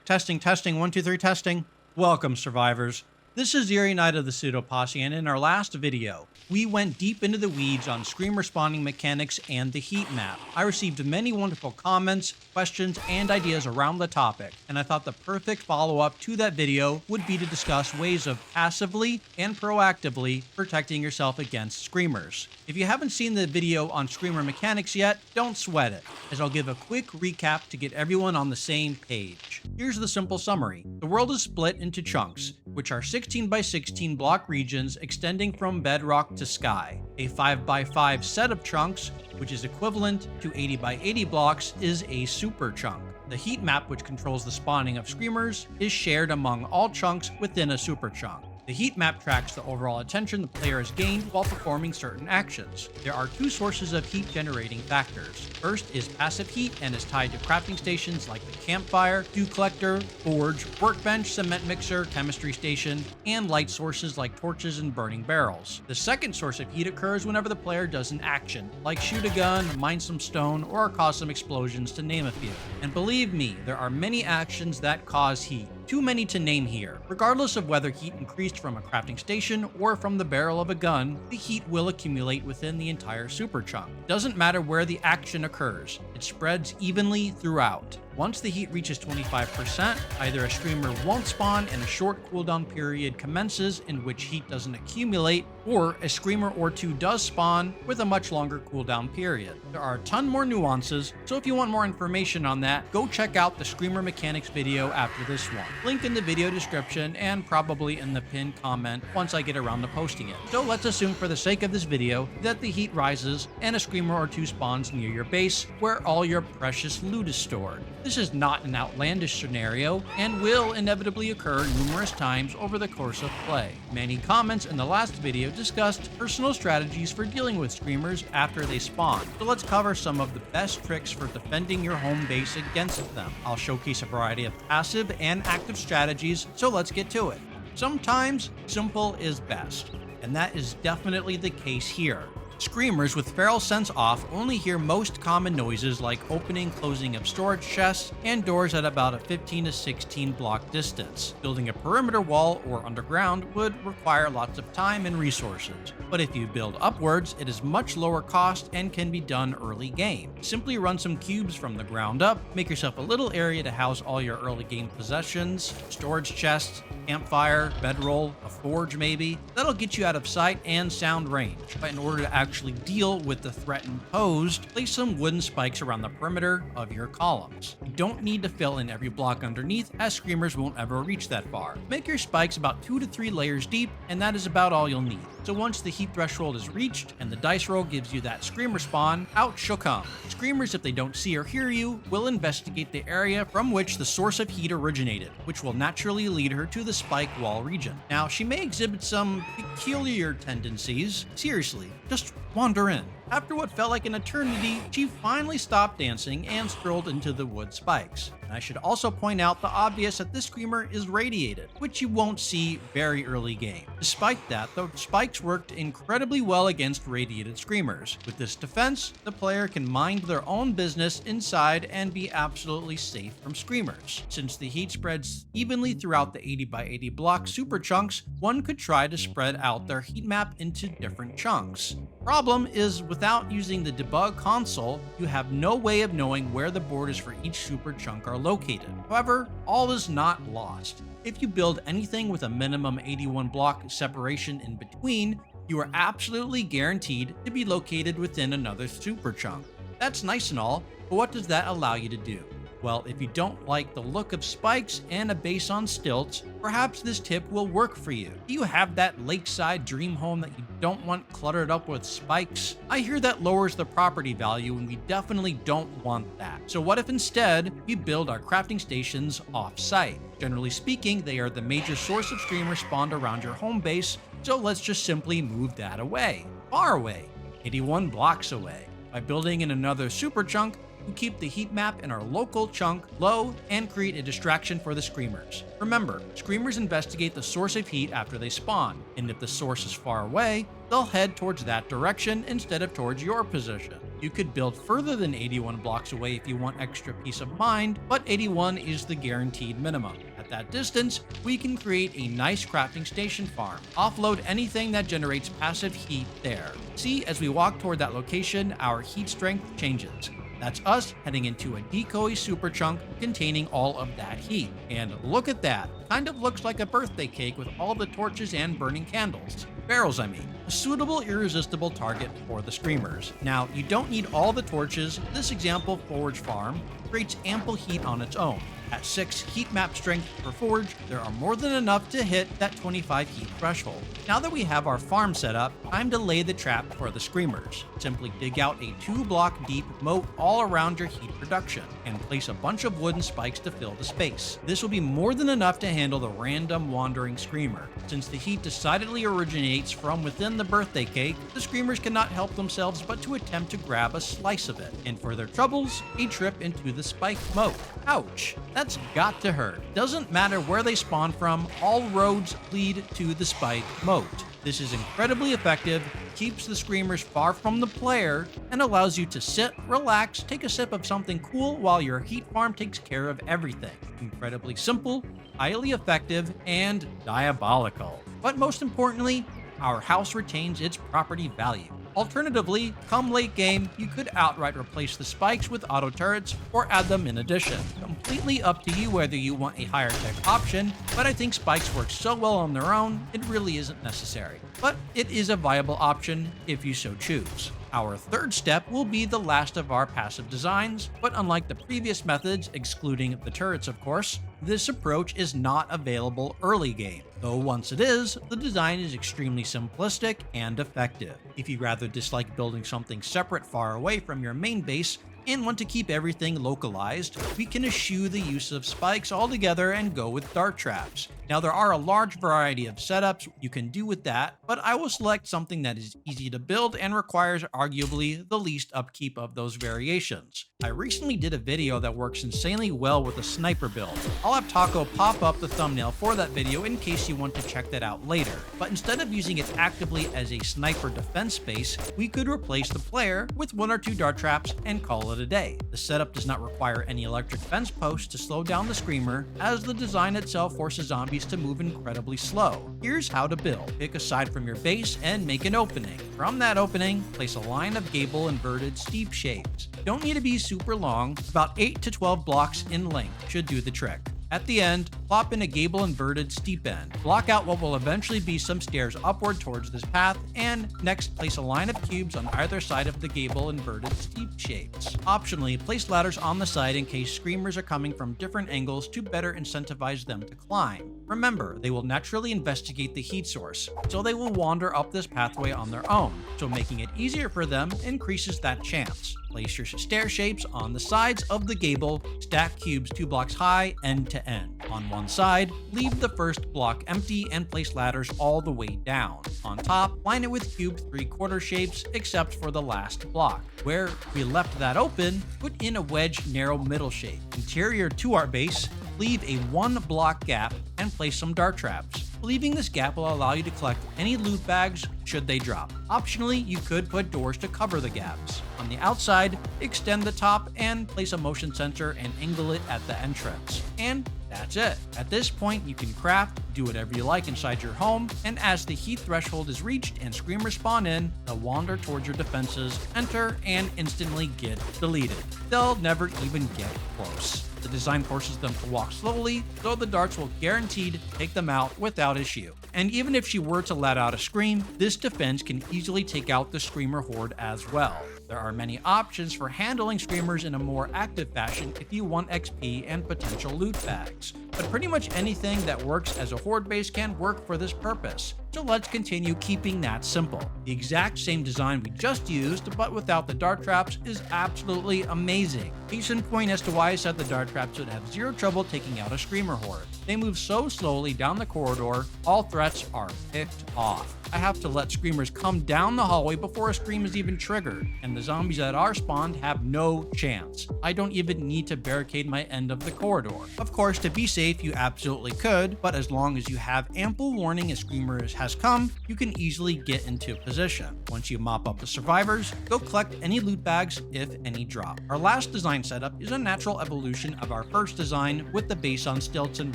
Testing, testing, 1, 2, 3, testing. Welcome, survivors. This is Eerie Knight of the Pseudo Posse, and in our last video, we went deep into the weeds on scream respawning mechanics and the heat map. I received many wonderful comments, questions, and ideas around the topic, and I thought the perfect follow-up to that video would be to discuss ways of passively and proactively protecting yourself against screamers. If you haven't seen the video on screamer mechanics yet, don't sweat it, as I'll give a quick recap to get everyone on the same page. Here's the simple summary. The world is split into chunks, which are 16 by 16 block regions extending from bedrock to sky. A 5 by 5 set of chunks, which is equivalent to 80 by 80 blocks, is a super chunk. The heat map, which controls the spawning of screamers, is shared among all chunks within a super chunk. The heat map tracks the overall attention the player has gained while performing certain actions. There are two sources of heat generating factors. First is passive heat and is tied to crafting stations like the campfire, dew collector, forge, workbench, cement mixer, chemistry station, and light sources like torches and burning barrels. The second source of heat occurs whenever the player does an action, like shoot a gun, mine some stone, or cause some explosions, to name a few. And believe me, there are many actions that cause heat. Too many to name here. Regardless of whether heat increased from a crafting station or from the barrel of a gun, the heat will accumulate within the entire super chunk. Doesn't matter where the action occurs, it spreads evenly throughout. Once the heat reaches 25%, either a screamer won't spawn and a short cooldown period commences in which heat doesn't accumulate, or a screamer or two does spawn with a much longer cooldown period. There are a ton more nuances, so if you want more information on that, go check out the screamer mechanics video after this one. Link in the video description and probably in the pinned comment once I get around to posting it. So let's assume for the sake of this video that the heat rises and a screamer or two spawns near your base where all your precious loot is stored. This is not an outlandish scenario and will inevitably occur numerous times over the course of play. Many comments in the last video discussed personal strategies for dealing with screamers after they spawn, so let's cover some of the best tricks for defending your home base against them. I'll showcase a variety of passive and active strategies, so let's get to it. Sometimes simple is best, and that is definitely the case here. Screamers with feral sense off only hear most common noises like opening, closing of storage chests, and doors at about a 15 to 16 block distance. Building a perimeter wall or underground would require lots of time and resources, but if you build upwards, it is much lower cost and can be done early game. Simply run some cubes from the ground up, make yourself a little area to house all your early game possessions, storage chests, campfire, bedroll, a forge maybe. That'll get you out of sight and sound range, but in order to actually deal with the threat posed, place some wooden spikes around the perimeter of your columns. You don't need to fill in every block underneath, as screamers won't ever reach that far. Make your spikes about 2 to 3 layers deep, and that is about all you'll need. So once the heat threshold is reached and the dice roll gives you that screamer spawn, out she'll come. Screamers, if they don't see or hear you, will investigate the area from which the source of heat originated, which will naturally lead her to the spike wall region. Now, she may exhibit some peculiar tendencies. Seriously, just wander in. After what felt like an eternity, she finally stopped dancing and strolled into the wood spikes. And I should also point out the obvious that this screamer is radiated, which you won't see very early game. Despite that, the spikes worked incredibly well against radiated screamers. With this defense, the player can mind their own business inside and be absolutely safe from screamers. Since the heat spreads evenly throughout the 80 by 80 block super chunks, one could try to spread out their heat map into different chunks. Problem is, without using the debug console, you have no way of knowing where the borders for each super chunk are located. However, all is not lost. If you build anything with a minimum 81 block separation in between, you are absolutely guaranteed to be located within another super chunk. That's nice and all, but what does that allow you to do? Well, if you don't like the look of spikes and a base on stilts, perhaps this tip will work for you. Do you have that lakeside dream home that you don't want cluttered up with spikes? I hear that lowers the property value, and we definitely don't want that. So what if instead we build our crafting stations off-site? Generally speaking, they are the major source of screamers spawned around your home base, so let's just simply move that away. Far away. 81 blocks away. By building in another super chunk, we keep the heat map in our local chunk low and create a distraction for the screamers. Remember, screamers investigate the source of heat after they spawn, and if the source is far away, they'll head towards that direction instead of towards your position. You could build further than 81 blocks away if you want extra peace of mind, but 81 is the guaranteed minimum. At that distance, we can create a nice crafting station farm. Offload anything that generates passive heat there. See, as we walk toward that location, our heat strength changes. That's us heading into a decoy super chunk containing all of that heat. And look at that. Kind of looks like a birthday cake with all the torches and burning candles. Barrels, I mean. A suitable, irresistible target for the screamers. Now, you don't need all the torches. This example forge farm creates ample heat on its own. At 6 heat map strength per forge, there are more than enough to hit that 25 heat threshold. Now that we have our farm set up, time to lay the trap for the screamers. Simply dig out a 2-block deep moat all around your heat production, and place a bunch of wooden spikes to fill the space. This will be more than enough to handle the random wandering screamer. Since the heat decidedly originates from within the birthday cake, the screamers cannot help themselves but to attempt to grab a slice of it, and for their troubles, a trip into the spike moat. Ouch! That's got to hurt. Doesn't matter where they spawn from, all roads lead to the spike moat. This is incredibly effective, keeps the screamers far from the player, and allows you to sit, relax, take a sip of something cool while your heat farm takes care of everything. Incredibly simple, highly effective, and diabolical. But most importantly, our house retains its property value. Alternatively, come late game, you could outright replace the spikes with auto turrets or add them in addition. Completely up to you whether you want a higher tech option, but I think spikes work so well on their own, it really isn't necessary. But it is a viable option if you so choose. Our third step will be the last of our passive designs, but unlike the previous methods, excluding the turrets of course, this approach is not available early game. Though once it is, the design is extremely simplistic and effective. If you rather dislike building something separate far away from your main base, and want to keep everything localized, we can eschew the use of spikes altogether and go with dart traps. Now there are a large variety of setups you can do with that, but I will select something that is easy to build and requires arguably the least upkeep of those variations. I recently did a video that works insanely well with a sniper build. I'll have Taco pop up the thumbnail for that video in case you want to check that out later. But instead of using it actively as a sniper defense base, we could replace the player with 1 or 2 dart traps and call it a day. The setup does not require any electric fence posts to slow down the screamer, as the design itself forces zombies to move incredibly slow. Here's how to build. Pick a side from your base and make an opening. From that opening, place a line of gable inverted steep shapes. Don't need to be super long, about 8 to 12 blocks in length should do the trick. At the end, plop in a gable inverted steep end. Block out what will eventually be some stairs upward towards this path, and next place a line of cubes on either side of the gable inverted steep shapes. Optionally, place ladders on the side in case screamers are coming from different angles to better incentivize them to climb. Remember, they will naturally investigate the heat source, so they will wander up this pathway on their own, so making it easier for them increases that chance. Place your stair shapes on the sides of the gable, stack cubes 2 blocks high end to end. On one side, leave the first block empty and place ladders all the way down. On top, line it with cube 3/4 shapes except for the last block. Where we left that open, put in a wedge narrow middle shape. Interior to our base, leave a 1 block gap and place some dart traps. Leaving this gap will allow you to collect any loot bags should they drop. Optionally, you could put doors to cover the gaps. On the outside, extend the top and place a motion sensor and angle it at the entrance. And that's it. At this point, you can craft, do whatever you like inside your home, and as the heat threshold is reached and screamers spawn in, they'll wander towards your defenses, enter, and instantly get deleted. They'll never even get close. The design forces them to walk slowly, so the darts will guaranteed take them out without issue. And even if she were to let out a scream, this defense can easily take out the screamer horde as well. There are many options for handling screamers in a more active fashion if you want XP and potential loot bags, but pretty much anything that works as a horde base can work for this purpose. So let's continue keeping that simple. The exact same design we just used, but without the dart traps, is absolutely amazing. Case in point as to why I said the dart traps would have zero trouble taking out a screamer horde. They move so slowly down the corridor, all threats are picked off. I have to let screamers come down the hallway before a scream is even triggered, and the zombies that are spawned have no chance. I don't even need to barricade my end of the corridor. Of course, to be safe, you absolutely could, but as long as you have ample warning a screamer has come, you can easily get into position. Once you mop up the survivors, go collect any loot bags if any drop. Our last design setup is a natural evolution of our first design with the base on stilts and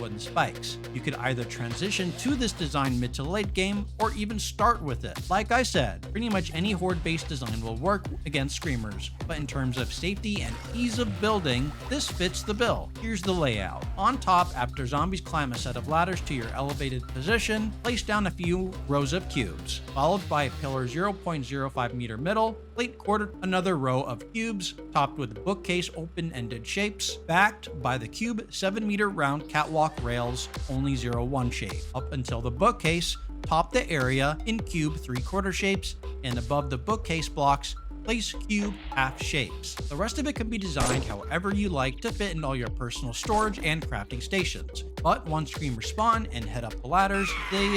wooden spikes. You could either transition to this design mid to late game, or even start with it. Like I said, pretty much any horde-based design will work against screamers, but in terms of safety and ease of building, this fits the bill. Here's the layout. On top, after zombies climb a set of ladders to your elevated position, place down a few rows of cubes, followed by a pillar 0.05 meter middle, late quartered another row of cubes, topped with bookcase open-ended shapes, backed by the cube 7 meter round catwalk rails, only 0-1 shape, up until the bookcase. Top the area in cube 3/4 shapes, and above the bookcase blocks, place cube half shapes. The rest of it can be designed however you like to fit in all your personal storage and crafting stations. But once screamers spawn and head up the ladders, they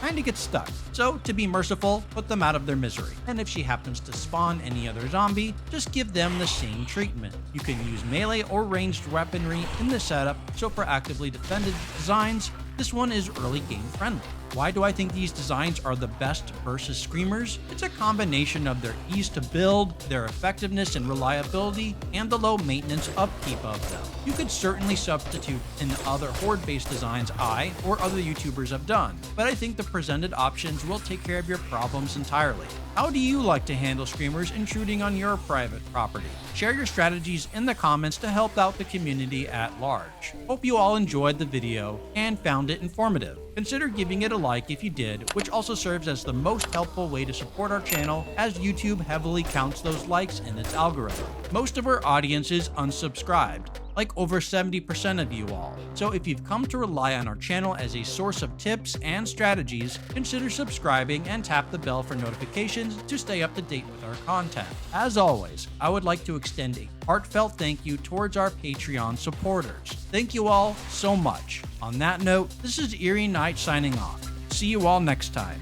kinda get stuck. So to be merciful, put them out of their misery. And if she happens to spawn any other zombie, just give them the same treatment. You can use melee or ranged weaponry in the setup, so for actively defended designs, this one is early game friendly. Why do I think these designs are the best versus screamers? It's a combination of their ease to build, their effectiveness and reliability, and the low maintenance upkeep of them. You could certainly substitute in other horde-based designs I or other YouTubers have done, but I think the presented options will take care of your problems entirely. How do you like to handle screamers intruding on your private property? Share your strategies in the comments to help out the community at large. Hope you all enjoyed the video and found it informative. Consider giving it a like if you did, which also serves as the most helpful way to support our channel, as YouTube heavily counts those likes in its algorithm. Most of our audience is unsubscribed, like over 70% of you all. So if you've come to rely on our channel as a source of tips and strategies, consider subscribing and tap the bell for notifications to stay up to date with our content. As always, I would like to extend a heartfelt thank you towards our Patreon supporters. Thank you all so much. On that note, this is Eerie Knight signing off. See you all next time.